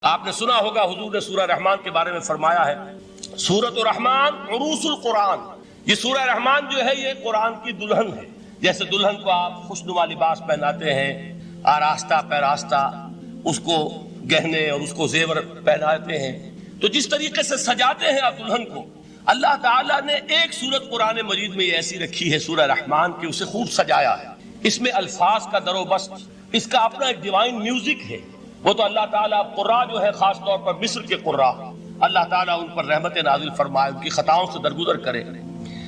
آپ نے سنا ہوگا حضور نے سورہ رحمان کے بارے میں فرمایا ہے، سورۃ الرحمان عروس القرآن. یہ سورہ رحمان جو ہے یہ قرآن کی دلہن ہے. جیسے دلہن کو آپ خوشنما لباس پہناتے ہیں، آراستہ پیراستہ اس کو گہنے اور اس کو زیور پہناتے ہیں، تو جس طریقے سے سجاتے ہیں آپ دلہن کو، اللہ تعالیٰ نے ایک سورت قرآن مجید میں یہ ایسی رکھی ہے سورہ رحمان کی، اسے خوب سجایا ہے. اس میں الفاظ کا در و بست، اس کا اپنا ایک ڈیوائن میوزک ہے. وہ تو اللہ تعالیٰ قراء جو ہے خاص طور پر مصر کے قراء، اللہ تعالیٰ ان پر رحمت نازل فرمائے، ان کی خطاؤں سے درگزر کرے.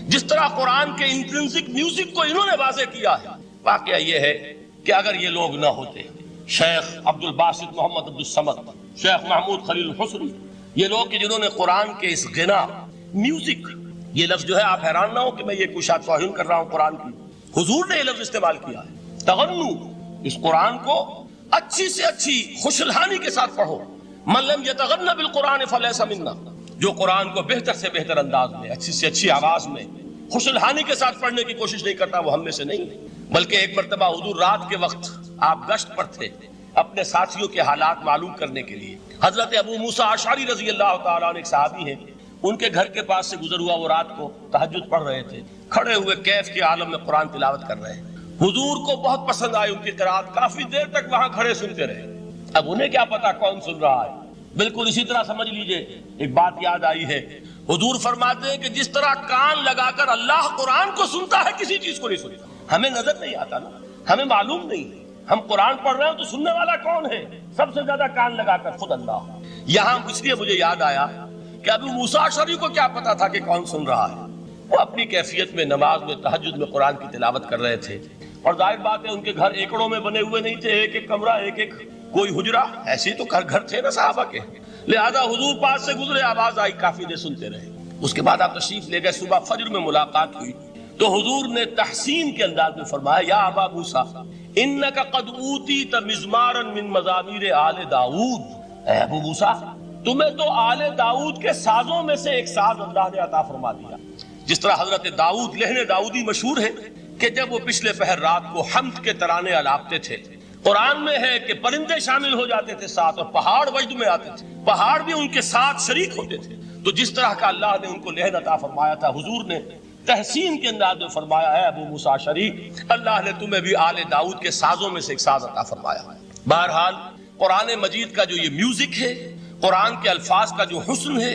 جس طرح قرآن کے انٹرنسک میوزک کو انہوں نے واضح کیا ہے. واقعہ یہ ہے کہ اگر یہ لوگ نہ ہوتے، شیخ عبد الباسط محمد عبد الصمد، شیخ محمود خلیل الحصری، یہ لوگ کہ جنہوں نے قرآن کے اس غنا میوزک، یہ لفظ جو ہے آپ حیران نہ ہو کہ میں یہ کوئی شاید توہین کر رہا ہوں قرآن کی، حضور نے یہ لفظ استعمال کیا ہے. تغنو، اس قرآن کو اچھی سے اچھی خوشلحانی کے ساتھ پڑھو. من لم یتغن بالقرآن فلیس منا، جو قرآن کو بہتر سے بہتر انداز میں، اچھی سے اچھی آواز میں، خوشلحانی کے ساتھ پڑھنے کی کوشش نہیں کرتا، وہ ہم میں سے نہیں. بلکہ ایک مرتبہ حضور رات کے وقت آپ گشت پر تھے اپنے ساتھیوں کے حالات معلوم کرنے کے لیے. حضرت ابو موسیٰ اشعری رضی اللہ تعالیٰ عنہ ایک صحابی ہیں، ان کے گھر کے پاس سے گزر ہوا، وہ رات کو تہجد پڑھ رہے تھے، کھڑے ہوئے کیف کے عالم میں قرآن تلاوت کر رہے ہیں. حضور کو بہت پسند آئی ان کی قرات، کافی دیر تک وہاں کھڑے سنتے رہے. اب انہیں کیا پتا کون سن رہا ہے. بالکل اسی طرح سمجھ لیجئے ایک بات یاد آئی ہے، حضور فرماتے ہیں کہ جس طرح کان لگا کر اللہ قرآن کو سنتا ہے، کسی چیز کو نہیں سنتا. ہمیں نظر نہیں آتا نا، ہمیں معلوم نہیں ہے، ہم قرآن پڑھ رہے ہیں تو سننے والا کون ہے؟ سب سے زیادہ کان لگا کر خود اللہ. یہاں اس لیے مجھے یاد آیا کہ ابو موسیٰ اشعری کو کیا پتا تھا کہ کون سن رہا ہے. وہ اپنی کیفیت میں نماز میں تہجد میں قرآن کی تلاوت کر رہے تھے، اور ظاہر بات ہے ان کے گھر ایکڑوں میں بنے ہوئے نہیں تھے، ایک ایک کمرہ، ایک ایک کوئی حجرہ، ایسے تو گھر تھے نا صحابہ کے. لہذا حضور پاس سے گزرے، آواز آئی، کافی دیر سنتے رہے. اس کے بعد آپ تشریف لے گئے، صبح فجر میں ملاقات ہوئی تو حضور نے تحسین کے انداز میں فرمایا، یا ابا موسیٰ انک قد اوتیت مزمارا من مزامیر آل داؤد. اے ابو موسیٰ، تمہیں تو آل داؤد کے سازوں میں سے ایک ساز اللہ نے عطا فرما دیا. جس طرح حضرت داؤد، لہن داؤدی مشہور ہے کہ جب وہ پچھلے پہر رات کو حمد کے ترانے الاپتے تھے، قرآن میں ہے کہ پرندے شامل ہو جاتے تھے ساتھ، اور پہاڑ وجد میں آتے تھے، پہاڑ بھی ان کے ساتھ شریک ہوتے تھے. تو جس طرح کا اللہ نے ان کو لہن عطا فرمایا تھا، حضور نے تحسین کے انداز میں فرمایا ہے ابو موسیٰ اشعری، اللہ نے تمہیں بھی آل داؤد کے سازوں میں سے ایک ساز عطا فرمایا. بہرحال قرآن مجید کا جو یہ میوزک ہے، قرآن کے الفاظ کا جو حسن ہے،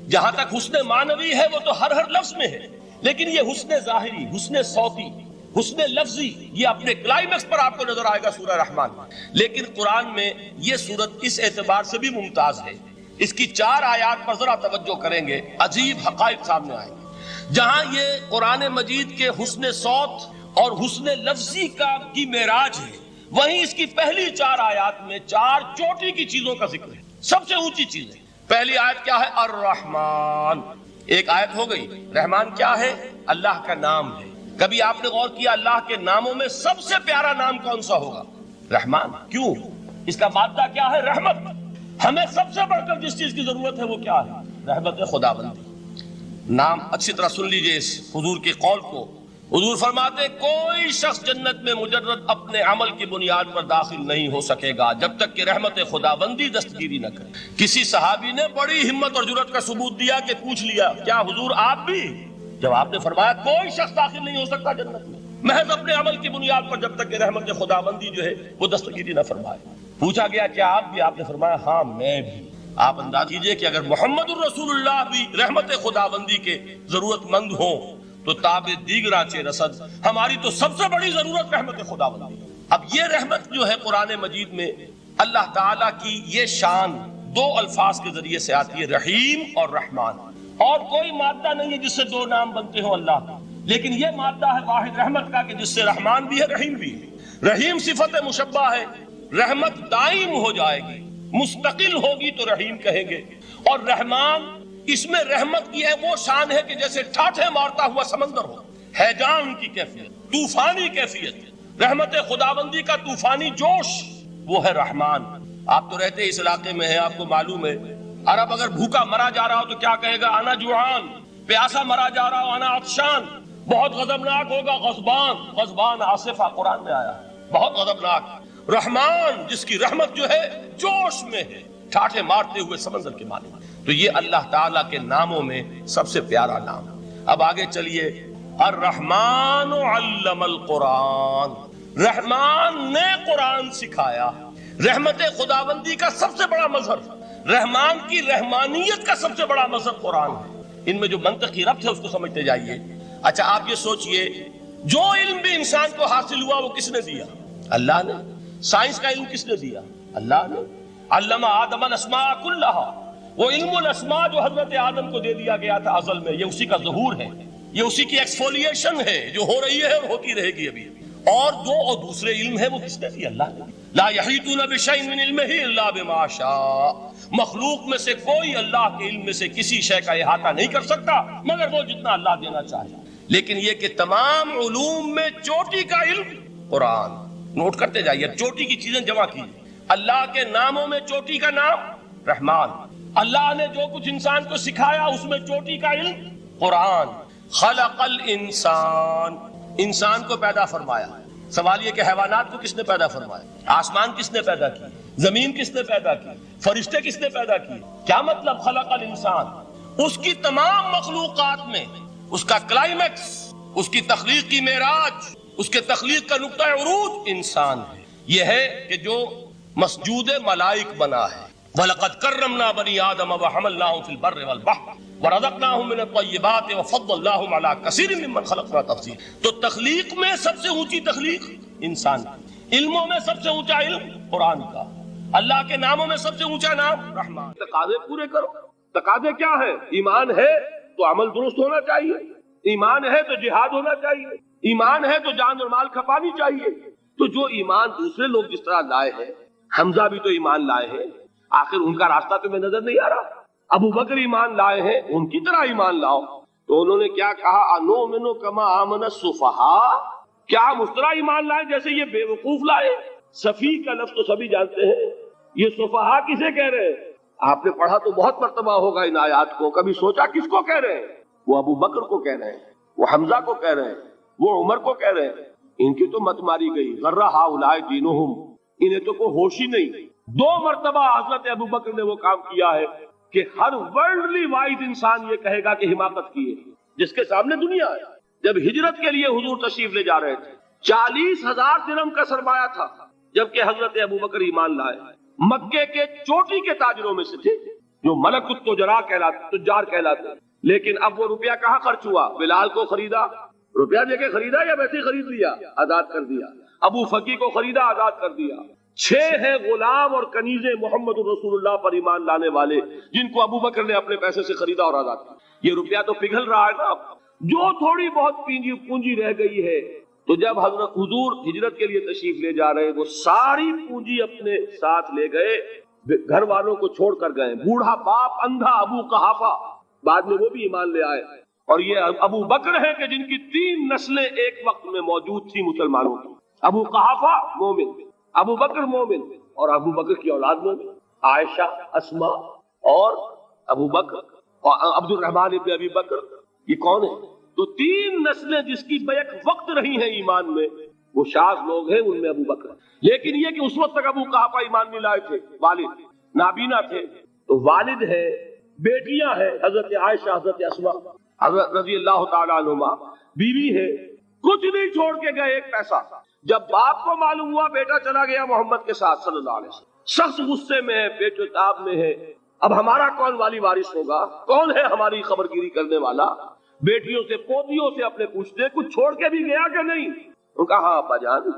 جہاں تک حسن معنوی ہے وہ تو ہر لفظ میں ہے، لیکن یہ حسن ظاہری، حسن صوتی، حسن لفظی، یہ اپنے کلائمیکس پر آپ کو نظر آئے گا سورہ رحمان. لیکن قرآن میں یہ سورت اس اعتبار سے بھی ممتاز ہے، اس کی 4 آیات پر ذرا توجہ کریں گے، عجیب حقائق سامنے آئیں گے. جہاں یہ قرآن مجید کے حسن صوت اور حسن لفظی کی معراج ہے، وہیں اس کی پہلی 4 آیات میں 4 چوٹی کی چیزوں کا ذکر ہے، سب سے اونچی چیز ہے. پہلی آیت کیا ہے؟ الرحمن. ایک آیت ہو گئی. رحمان کیا ہے؟ اللہ کا نام ہے. کبھی آپ نے غور کیا اللہ کے ناموں میں سب سے پیارا نام کون سا ہوگا؟ رحمان. کیوں؟ اس کا مادہ کیا ہے؟ رحمت. ہمیں سب سے بڑھ کر جس چیز کی ضرورت ہے وہ کیا ہے؟ رحمت خداوندی. نام اچھی طرح سن لیجئے اس حضور کے قول کو. حضور فرماتے کوئی شخص جنت میں مجرد اپنے عمل کی بنیاد پر داخل نہیں ہو سکے گا جب تک کہ رحمت خداوندی دستگیری نہ کرے. کسی صحابی نے بڑی ہمت اور جرأت کا ثبوت دیا کہ پوچھ لیا، کیا حضور آپ بھی؟ جب آپ نے فرمایا کوئی شخص داخل نہیں ہو سکتا جنت میں محض اپنے عمل کی بنیاد پر جب تک کہ رحمت خداوندی جو ہے وہ دستگیری نہ فرمائے. پوچھا گیا کیا آپ بھی؟ آپ نے فرمایا ہاں میں بھی. آپ انداز کیجئے کہ اگر محمد الرسول اللہ بھی رحمت خداوندی کے ضرورت مند ہوں تو تاب دیگراں چے رسد، ہماری تو سب سے بڑی ضرورت رحمت خداوندی. اب یہ رحمت جو ہے قرآن مجید میں اللہ تعالیٰ کی یہ شان 2 الفاظ کے ذریعے سے آتی ہے، رحیم اور رحمان. اور کوئی مادہ نہیں ہے جس سے 2 نام بنتے ہوں اللہ کا، لیکن یہ مادہ ہے واحد رحمت کا کہ جس سے رحمان بھی ہے رحیم بھی ہے. رحیم صفت مشبہ ہے، رحمت دائم ہو جائے گی، مستقل ہوگی تو رحیم کہیں گے. اور رحمان، اس میں رحمت کی ہے وہ شان ہے کہ جیسے ٹھاٹھے مارتا ہوا سمندر ہو، ہیجان کی کیفیت، طوفانی کیفیت. رحمت خداوندی کا طوفانی جوش وہ ہے رحمان. آپ تو رہتے اس علاقے میں ہیں، آپ کو معلوم ہے عرب اگر بھوکا مرا جا رہا ہو تو کیا کہے گا؟ انا جوعان. پیاسا مرا جا رہا ہو انا عطشان. بہت غضبناک ہوگا غضبان. غضبان آصفہ قرآن میں آیا، بہت غضبناک. رحمان جس کی رحمت جو ہے جوش میں ہے، ٹھاٹھے مارتے ہوئے سمندر کے مالک. تو یہ اللہ تعالیٰ کے ناموں میں سب سے پیارا نام. اب آگے چلیے. الرحمن علم القرآن، رحمان نے قرآن سکھایا. رحمت خداوندی کا سب سے بڑا مظہر، رحمان کی رحمانیت کا سب سے بڑا مظہر قرآن ہے. ان میں جو منطقی ربط ہے اس کو سمجھتے جائیے. اچھا آپ یہ سوچئے، جو علم بھی انسان کو حاصل ہوا وہ کس نے دیا؟ اللہ نے. سائنس کا علم کس نے دیا؟ اللہ نے. علم آدم الاسماء کلھا، وہ علم الاسماء جو حضرت آدم کو دے دیا گیا تھا ازل میں، یہ اسی کا ظہور ہے، یہ اسی کی ایکسفولیشن ہے جو ہو رہی ہے اور ہوتی رہے گی ابھی. اور دوسرے علم ہے وہ کس نے دیا؟ اللہ نے. لا یحیطون بشیء من علمہ الا بما شاء، مخلوق میں سے کوئی اللہ کے علم میں سے کسی شے کا احاطہ نہیں کر سکتا مگر وہ جتنا اللہ دینا چاہے. لیکن یہ کہ تمام علوم میں چوٹی کا علم قرآن. نوٹ کرتے جائیے، چوٹی کی چیزیں جمع کیجیے. اللہ کے ناموں میں چوٹی کا نام رحمان. اللہ نے جو کچھ انسان کو سکھایا اس میں چوٹی کا علم قرآن. خلق الانسان، انسان کو پیدا فرمایا. سوال یہ کہ حیوانات کو کس نے پیدا فرمایا؟ آسمان کس نے پیدا کی؟ زمین کس نے پیدا کی؟ فرشتے کس نے پیدا کی؟ کیا مطلب خلق الانسان؟ اس کی تمام مخلوقات میں اس کا کلائمیکس، اس کی تخلیق کی معراج، اس کے تخلیق کا نقطہ عروج انسان ہے. یہ ہے کہ جو مسجود ملائک بنا ہے. وَلَقَدْ كَرَّمْنَا بَنِي آدَمَ وَحَمَلْنَاهُمْ فِي الْبَرِّ وَالْبَحْرِ وَرَزَقْنَاهُمْ مِنَ الطَّيِّبَاتِ وَفَضَّلْنَاهُمْ عَلَى كَثِيرٍ مِّمَّنْ خَلَقْنَا تَفْضِيلًا. تو تخلیق میں سب سے اونچی تخلیق انسان کی. علموں میں سب سے اونچا علم قرآن کا. اللہ کے ناموں میں سب سے اونچا نام رحمان. تقاضے پورے کرو. تقاضے کیا ہے؟ ایمان ہے تو عمل درست ہونا چاہیے، ایمان ہے تو جہاد ہونا چاہیے، ایمان ہے تو جان اور مال کھپانی چاہیے. تو جو ایمان دوسرے لوگ جس طرح لائے ہیں، حمزہ بھی تو ایمان لائے ہیں، آخر ان کا راستہ تمہیں نظر نہیں آ رہا؟ ابو بکر ایمان لائے ہیں، ان کی طرح ایمان لاؤ. تو انہوں نے کیا کہا؟ انؤمن کما آمن السفہاء، کیا ہم اس طرح ایمان لائے جیسے یہ بے وقوف لائے؟ سفیہ کا لفظ تو سبھی جانتے ہیں. یہ سفہاء کسے کہہ رہے ہیں؟ آپ نے پڑھا تو بہت مرتبہ ہوگا ان آیات کو. کبھی سوچا کس کو کہہ رہے ہیں؟ وہ ابو بکر کو کہہ رہے ہیں، وہ حمزہ کو کہہ رہے ہیں، وہ عمر کو کہہ رہے ہیں. ان کی تو مت ماری گئی. غر ہؤلاء دینہم، انہیں تو کوئی ہوش ہی نہیں. 2 مرتبہ حضرت ابو بکر نے وہ کام کیا ہے کہ ہر ورلڈلی وائز انسان یہ کہے گا کہ حماقت کی ہے جس کے سامنے دنیا ہے. جب ہجرت کے لیے حضور تشریف لے جا رہے تھے، 40,000 درہم کا سرمایہ تھا، جبکہ حضرت ابو بکر ایمان لائے. مکے کے چوٹی کے تاجروں میں سے تھے جو ملک التجار کہلاتے. لیکن اب وہ روپیہ کہاں خرچ ہوا؟ بلال کو خریدا، روپیہ دے کے خریدا یا ویسے خرید لیا؟ آزاد کر دیا. ابو فقی کو خریدا، آزاد کر دیا. 6 ہیں غلام اور کنیزیں محمد رسول اللہ پر ایمان لانے والے جن کو ابو بکر نے اپنے پیسے سے خریدا اور آزاد کیا. یہ روپیہ تو پگھل رہا ہے نا. جو تھوڑی بہت پونجی رہ گئی ہے، تو جب حضرت حضور ہجرت کے لیے تشریف لے جا رہے، وہ ساری پونجی اپنے ساتھ لے گئے، گھر والوں کو چھوڑ کر گئے. بوڑھا باپ اندھا ابو قحافہ، بعد میں وہ بھی ایمان لے آئے. اور یہ ابو بکر ہیں کہ جن کی 3 نسلیں ایک وقت میں موجود تھی مسلمانوں کی. ابو قحافہ مومن، ابو بکر مومن، اور ابو بکر کی اولاد مومن، عائشہ، اسماء اور ابو بکر اور عبد الرحمن ابن ابی بکر. یہ کون ہے؟ تو 3 نسلیں جس کی بیک وقت رہی ہیں ایمان میں، وہ شاذ لوگ ہیں، ان میں ابو بکر. لیکن یہ کہ اس وقت تک ابو قحافہ ایمان نہیں لائے تھے، والد نابینا تھے. تو والد ہے، بیٹیاں ہیں، حضرت عائشہ، حضرت اسماء، حضرت رضی اللہ تعالیٰ عنہما، بیوی ہے. کچھ نہیں چھوڑ کے گئے، ایک پیسہ. جب باپ کو معلوم ہوا بیٹا چلا گیا محمد کے ساتھ صلی اللہ علیہ وسلم، سخت غصے میں ہے، پیچ و تاب میں ہے. اب ہمارا کون والی وارث ہوگا؟ کون ہے ہماری خبرگیری کرنے والا؟ بیٹیوں سے، پوتیوں سے اپنے پوچھتے کچھ چھوڑ کے بھی گیا کہ نہیں؟ ان کا ہاں ابا جان.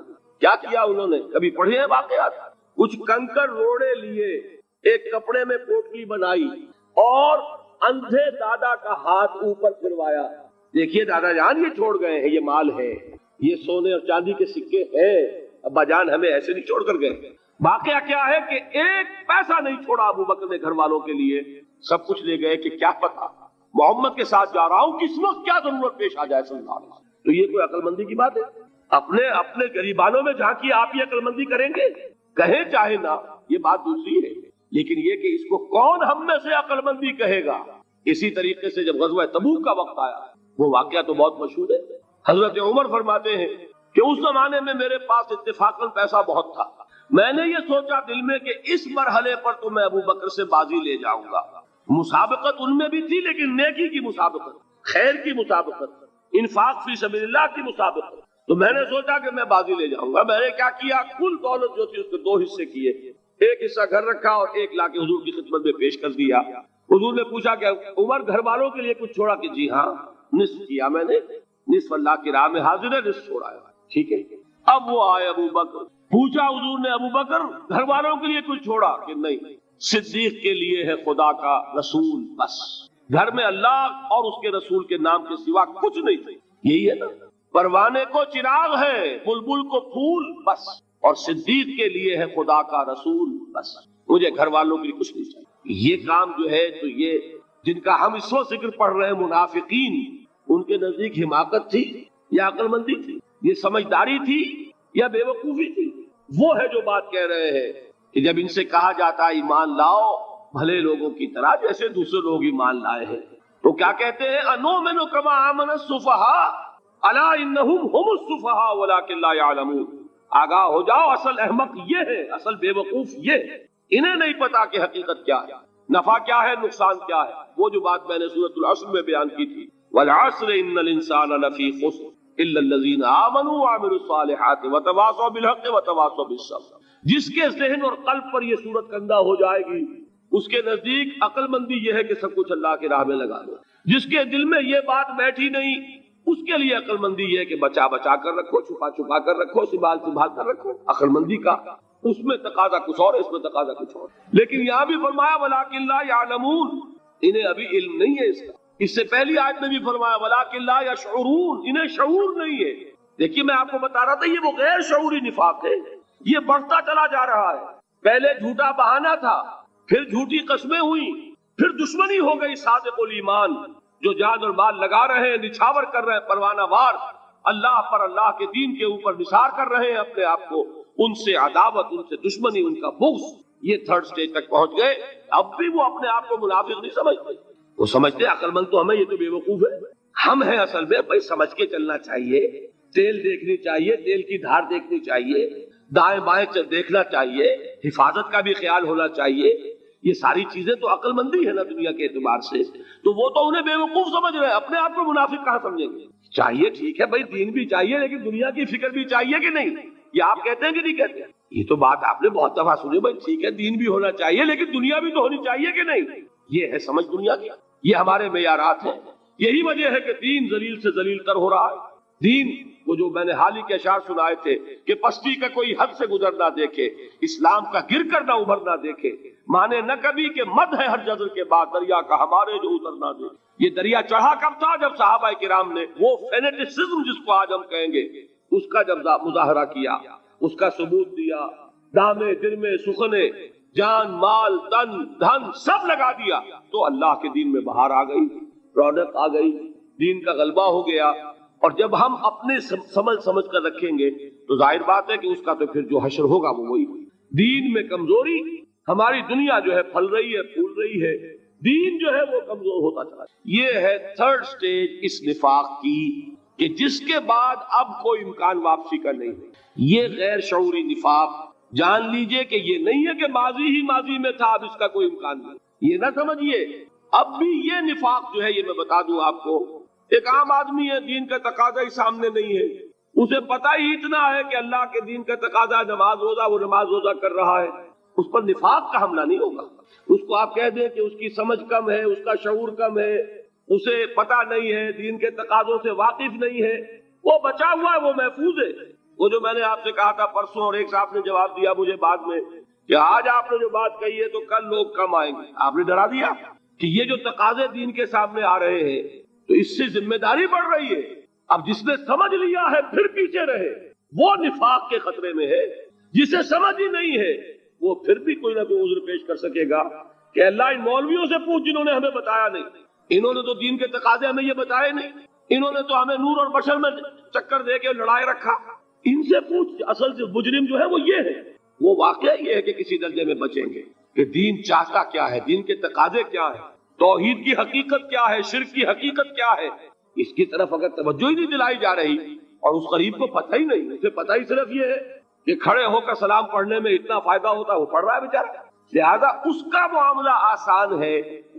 کیا کیا انہوں نے؟ کبھی پڑھے ہیں واقعات؟ کچھ کنکر روڑے لیے، ایک کپڑے میں پوٹلی بنائی اور اندھے دادا کا ہاتھ اوپر پھروایا. دیکھیے دادا جان، یہ چھوڑ گئے ہیں، یہ مال ہے، یہ سونے اور چاندی کے سکے ہیں، ابا جان ہمیں ایسے نہیں چھوڑ کر گئے. واقعہ کیا ہے کہ ایک پیسہ نہیں چھوڑا ابو بکر نے گھر والوں کے لیے. سب کچھ لے گئے کہ کیا پتا محمد کے ساتھ جا رہا ہوں، کس وقت کیا ضرورت پیش آ جائے صلی اللہ علیہ وسلم. تو یہ کوئی عقل مندی کی بات ہے؟ اپنے غریبانوں میں جھانکیے، آپ یہ عقل مندی کریں گے؟ کہیں چاہے نہ، یہ بات دوسری ہے. لیکن یہ کہ اس کو کون ہم میں سے عقل مندی کہے گا؟ اسی طریقے سے جب غزوہ تبوک کا وقت آیا، وہ واقعہ تو بہت مشہور ہے. حضرت عمر فرماتے ہیں کہ اس زمانے میں میرے پاس اتفاقاً پیسہ بہت تھا. میں نے یہ سوچا دل میں کہ اس مرحلے پر تو میں ابو بکر سے بازی لے جاؤں گا. مسابقت ان میں بھی تھی لیکن نیکی کی مسابقت, خیر کی مسابقت, انفاق فی سبیل اللہ کی مسابقت. تو میں نے سوچا کہ میں بازی لے جاؤں گا. میں نے کیا کیا, کل دولت جو تھی اس کے 2 حصے کیے, ایک حصہ گھر رکھا اور ایک لا کے حضور کی خدمت میں پیش کر دیا. حضور نے پوچھا کہ عمر گھر والوں کے لیے کچھ چھوڑا, کہ جی ہاں نصف کیا میں نے, نصف اللہ کی راہ میں حاضر ہے, نصف چھوڑا ہے. ٹھیک ہے. اب وہ آئے ابو بکر, پوچھا حضور نے ابو بکر گھر والوں کے لیے کچھ چھوڑا, کہ نہیں, صدیق کے لیے ہے خدا کا رسول بس, گھر میں اللہ اور اس کے رسول کے نام کے سوا کچھ نہیں تھے. یہی ہے نا, پروانے کو چراغ ہے, بلبل کو پھول بس, اور صدیق کے لیے ہے خدا کا رسول بس, مجھے گھر والوں کے لیے کچھ نہیں چاہیے. یہ کام جو ہے, تو یہ جن کا ہم اس وقت ذکر پڑھ رہے ہیں منافقین, ان کے نزدیک حماقت تھی یا عقل مندی تھی, یہ سمجھداری تھی یا بے وقوفی تھی؟ وہ ہے جو بات کہہ رہے ہیں کہ جب ان سے کہا جاتا ہے ایمان لاؤ بھلے لوگوں کی طرح جیسے دوسرے لوگ ایمان لائے ہیں, تو کیا کہتے ہیں, انؤمن کما آمن السفہاء الا انہم هم السفہاء ولکن لا یعلمون. آگاہ ہو جاؤ, اصل احمق یہ ہے, اصل بے وقوف یہ ہے, انہیں نہیں پتا کہ حقیقت کیا ہے, نفع کیا ہے, نقصان کیا ہے. وہ جو بات میں نے سورۃ العصر میں بیان کی تھی, والعصر ان الانسان لفی خسر الا الذین آمنوا وعملوا الصالحات وتواصوا بالحق وتواصوا بالصبر. جس کے ذہن اور قلب پر یہ صورت کندہ ہو جائے گی, اس کے نزدیک عقل مندی یہ ہے کہ سب کچھ اللہ کی راہ میں لگا دو. جس کے دل میں یہ بات بیٹھی نہیں, اس کے لیے عقل مندی یہ ہے کہ بچا بچا کر رکھو, چھپا چھپا کر رکھو, سنبھال سنبھال کر رکھو. عقل مندی کا اس میں تقاضا کچھ اور, اس میں تقاضا کچھ اور. لیکن یہاں بھی فرمایا ولکن لا یعلمون, انہیں ابھی علم نہیں ہے اس کا. اس سے پہلی آیت میں بھی فرمایا ولکن لا یشعرون, انہیں شعور نہیں ہے. دیکھیے میں آپ کو بتا رہا تھا, یہ وہ غیر شعوری نفاق ہے, یہ بڑھتا چلا جا رہا ہے. پہلے جھوٹا بہانہ تھا, پھر جھوٹی قسمیں ہوئی, پھر دشمنی ہو گئی صادق الایمان, جو جان اور مال لگا رہے ہیں, نچھاور کر رہے ہیں پروانہ وار, اللہ پر, اللہ کے دین کے اوپر نثار کر رہے ہیں اپنے آپ کو, ان سے عداوت, ان سے دشمنی, ان کا بغض, یہ 3rd سٹیج تک پہنچ گئے. اب بھی وہ اپنے آپ کو منافق نہیں سمجھتے, وہ سمجھتے عقل مند تو ہمیں, یہ تو بے وقوف ہے. ہم ہیں اصل میں, بھائی سمجھ کے چلنا چاہیے, تیل دیکھنی چاہیے, تیل کی دھار دیکھنی چاہیے, دائیں بائیں دیکھنا چاہیے, حفاظت کا بھی خیال ہونا چاہیے. یہ ساری چیزیں تو عقل مندی ہے نا دنیا کے اعتبار سے. تو وہ تو انہیں بے وقوف سمجھ رہے ہیں, اپنے آپ کو منافق کہاں سمجھیں گے؟ چاہیے, ٹھیک ہے بھائی, دین بھی چاہیے, لیکن دنیا کی فکر بھی چاہیے کہ نہیں؟ یہ آپ کہتے ہیں کہ نہیں کہتے ہیں؟ یہ تو بات آپ نے بہت دفعہ سنی, بھائی ٹھیک ہے دین بھی ہونا چاہیے لیکن دنیا بھی تو ہونی چاہیے کہ نہیں. یہ ہے سمجھ دنیا کی, یہ ہمارے معیارات ہیں. یہی وجہ ہے کہ دین ذلیل سے ذلیل تر ہو رہا ہے. دین وہ جو میں نے حال ہی کے اشعار سنائے تھے کہ پستی کا کوئی حد سے گزر نہ دیکھے, اسلام کا گر کر نہ ابھر نہ دیکھے, مانے نہ کبھی کہ مد ہے ہر جزر کے بعد دریا کا ہمارے جو اتر نہ دے. یہ دریا چڑھا کب تھا؟ جب صحابہ کرام نے وہ فینیٹسزم جس کو آج ہم کہیں گے, اس کا جب مظاہرہ کیا, اس کا ثبوت دیا, دامے درمے سخنے, جان مال تن دھن سب لگا دیا, تو اللہ کے دین میں بہار آ گئی, رونق آ گئی, دین کا غلبہ ہو گیا. اور جب ہم اپنے سمجھ کر رکھیں گے تو ظاہر بات ہے کہ اس کا تو پھر جو حشر ہوگا وہ وہی. دین میں کمزوری, ہماری دنیا جو ہے پھل رہی ہے, پھول رہی ہے, دین جو ہے وہ کمزور ہوتا چلا. یہ ہے 3rd سٹیج اس نفاق کی, کہ جس کے بعد اب کوئی امکان واپسی کا نہیں. یہ غیر شعوری نفاق, جان لیجئے کہ یہ نہیں ہے کہ ماضی ہی ماضی میں تھا, اب اس کا کوئی امکان نہیں. یہ نہ سمجھیے اب بھی یہ نفاق جو ہے, یہ میں بتا دوں آپ کو, ایک عام آدمی ہے, دین کا تقاضا ہی سامنے نہیں ہے, اسے پتہ ہی اتنا ہے کہ اللہ کے دین کا تقاضا نماز روزہ, وہ نماز روزہ کر رہا ہے, اس پر نفاق کا حملہ نہیں ہوگا. اس کو آپ کہہ دیں کہ اس کی سمجھ کم ہے, اس کا شعور کم ہے, اسے پتہ نہیں ہے, دین کے تقاضوں سے واقف نہیں ہے, وہ بچا ہوا ہے, وہ محفوظ ہے. وہ جو میں نے آپ سے کہا تھا پرسوں, اور ایک صاحب نے جواب دیا مجھے بعد میں کہ آج آپ نے جو بات کہی ہے تو کل لوگ کم آئیں گے. آپ نے ڈرا دیا کہ یہ جو تقاضے دین کے سامنے آ رہے ہیں تو اس سے ذمہ داری بڑھ رہی ہے. اب جس نے سمجھ لیا ہے پھر پیچھے رہے, وہ نفاق کے خطرے میں ہے. جسے سمجھ ہی نہیں ہے وہ پھر بھی کوئی نہ کوئی عذر پیش کر سکے گا کہ اللہ ان مولویوں سے پوچھ جنہوں نے ہمیں بتایا نہیں, انہوں نے تو دین کے تقاضے ہمیں یہ بتائے نہیں, انہوں نے تو ہمیں نور اور بشر میں چکر دے کے لڑائے رکھا, ان سے پوچھ. اصل سے مجرم جو ہے وہ یہ ہے, وہ واقعہ یہ ہے کہ کسی درجے میں بچیں گے کہ دین چاہتا کیا ہے, دین کے تقاضے کیا ہے, توحید کی حقیقت کیا ہے, شرک کی حقیقت کیا ہے. اس کی طرف اگر توجہ ہی نہیں دلائی جا رہی, اور اس غریب کو پتہ ہی نہیں, اسے پتہ ہی صرف یہ ہے کہ کھڑے ہو کر سلام پڑھنے میں اتنا فائدہ ہوتا ہے، وہ پڑھ رہا ہے بیچارہ، لہذا اس کا معاملہ آسان ہے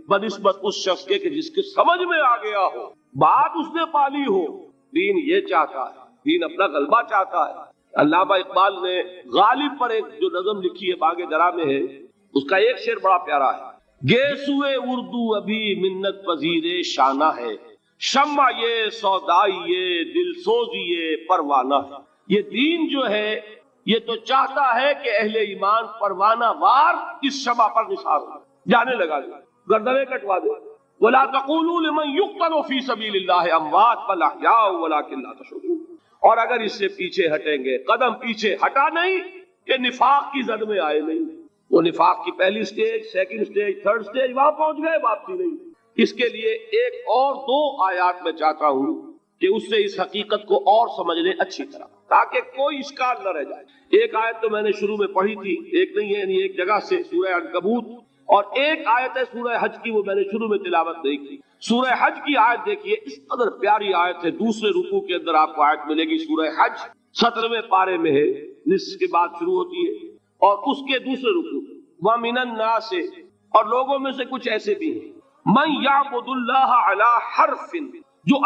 بنسبت اس شخص کے کہ جس کے سمجھ میں آ گیا ہو، بات اس نے پالی ہو۔ دین یہ چاہتا ہے، دین اپنا غلبہ چاہتا ہے۔ علامہ اقبال نے غالب پر ایک جو نظم لکھی ہے باغ درا میں ہے، اس کا ایک شعر بڑا پیارا ہے، گیسوئے اردو ابھی منت پذیر شانہ ہے، شمع یہ سودائی یہ دل سوزی یہ پروانہ ہے۔ یہ دین جو ہے یہ تو چاہتا ہے کہ اہل ایمان پروانہ وار اس شمع پر نثار ہو، جانے لگا دے، گردنیں کٹوا دے۔ وَلَا تَقُولُوا لِمَنْ يُقْتَلُ فِي سَبِيلِ اللَّهِ أَمْوَاتٌ بَلْ أَحْيَاءٌ وَلَكِنْ لَا تَشْعُرُونَ۔ اور اگر اس سے پیچھے ہٹیں گے، قدم پیچھے ہٹا نہیں کہ نفاق کی زد میں آئے نہیں، وہ نفاق کی پہلی stage, second stage, third stage وہاں پہنچ گئے، واپسی نہیں۔ اس کے لیے ایک اور دو آیات میں چاہتا ہوں کہ اس سے اس حقیقت کو اور سمجھ لیں اچھی طرح، تاکہ کوئی اشکال نہ رہ جائے۔ ایک آیت تو میں نے شروع میں پڑھی تھی، ایک نہیں ہے، یعنی ایک جگہ سے سورہ عنکبوت، اور ایک آیت ہے سورہ حج کی، وہ میں نے شروع میں تلاوت نہیں کی۔ سورہ حج کی آیت دیکھیے، اس قدر پیاری آیت ہے، دوسرے رکوع کے اندر آپ کو آیت ملے گی، سورہ حج 17ویں پارے میں ہے، نصف کے بعد شروع ہوتی ہے، اور اس کے دوسرے رکوع وَمِنَ النَّاسِ، اور لوگوں میں سے کچھ ایسے بھی ہیں، مَن يَعْبُدُ اللَّهَ عَلَى حَرْفٍ، جو